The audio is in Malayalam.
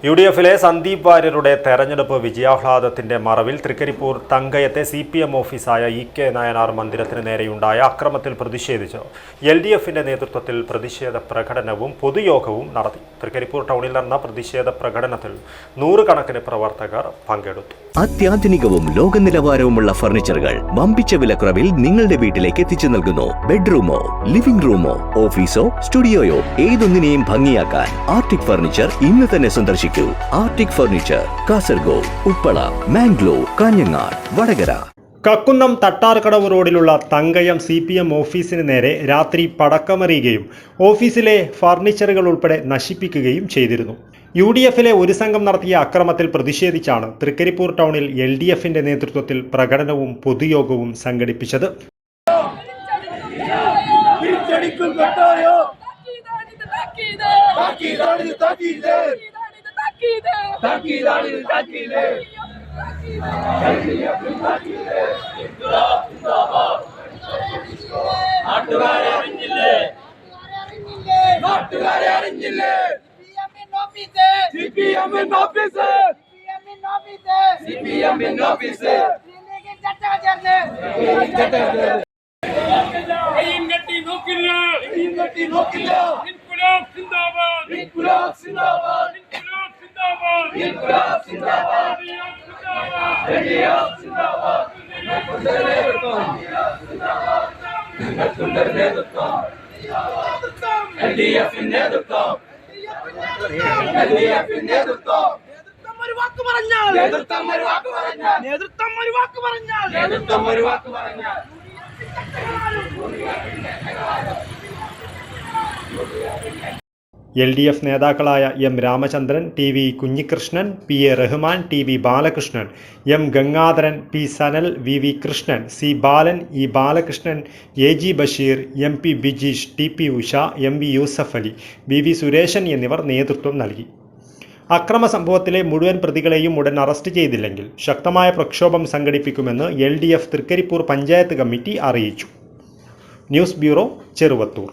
UDFിലെ സന്ദീപ് വാര്യരുടെ തെരഞ്ഞെടുപ്പ് വിജയാഹ്ലാദത്തിന്റെ മറവിൽ തൃക്കരിപ്പൂർ തങ്കയത്തെ CPM ഓഫീസായ EK നായനാർ മന്ദിരത്തിന് നേരെയുണ്ടായ അക്രമത്തിൽ പ്രതിഷേധിച്ച് LDFിന്റെ നേതൃത്വത്തിൽ പ്രതിഷേധ പ്രകടനവും പൊതുയോഗവും നടത്തി. തൃക്കരിപ്പൂർ ടൗണിൽ നടന്ന പ്രതിഷേധ പ്രകടനത്തിൽ നൂറുകണക്കിന് പ്രവർത്തകർ പങ്കെടുത്തു. അത്യാധുനികവും ലോക നിലവാരവുമുള്ള ഫർണിച്ചറുകൾ വമ്പിച്ച വിലക്കുറവിൽ നിങ്ങളുടെ വീട്ടിലേക്ക് എത്തിച്ചു നൽകുന്നു. ബെഡ്റൂമോ, ലിവിംഗ് റൂമോ, ഓഫീസോ, സ്റ്റുഡിയോയോ ഏതൊന്നിനെയും ഭംഗിയാക്കാൻ ആർട്ടിക് ഫർണിച്ചർ ഇന്ന് തന്നെ സന്ദർശിക്കും. Arctic furniture, Kasaragod, Uppala, Mangalore, Kanhangad, Vadakara. കക്കുന്നം തട്ടാർക്കടവ് റോഡിലുള്ള തങ്കയം CPM ഓഫീസിന് നേരെ രാത്രി പടക്കമെറിയുകയും ഓഫീസിലെ ഫർണിച്ചറുകൾ ഉൾപ്പെടെ നശിപ്പിക്കുകയും ചെയ്തിരുന്നു. UDFിലെ ഒരു സംഘം നടത്തിയ അക്രമത്തിൽ പ്രതിഷേധിച്ചാണ് തൃക്കരിപ്പൂർ ടൗണിൽ LDFിന്റെ നേതൃത്വത്തിൽ പ്രകടനവും പൊതുയോഗവും സംഘടിപ്പിച്ചത്. LDF നേതാക്കളായ M Ramachandran, TV Kunhikrishnan, PA Rahman, TV Balakrishnan, M Gangadharan, P Sanal, VV Krishnan, C ബാലൻ, E Balakrishnan, AG Basheer, MP Bijeesh, TP Usha, MV Yusuf Ali, VV Sureshan എന്നിവർ നേതൃത്വം നൽകി. അക്രമ സംഭവത്തിലെ മുഴുവൻ പ്രതികളെയും ഉടൻ അറസ്റ്റ് ചെയ്തില്ലെങ്കിൽ ശക്തമായ പ്രക്ഷോഭം സംഘടിപ്പിക്കുമെന്ന് LDF തൃക്കരിപ്പൂർ പഞ്ചായത്ത് കമ്മിറ്റി അറിയിച്ചു. News bureau, Cheruvathur.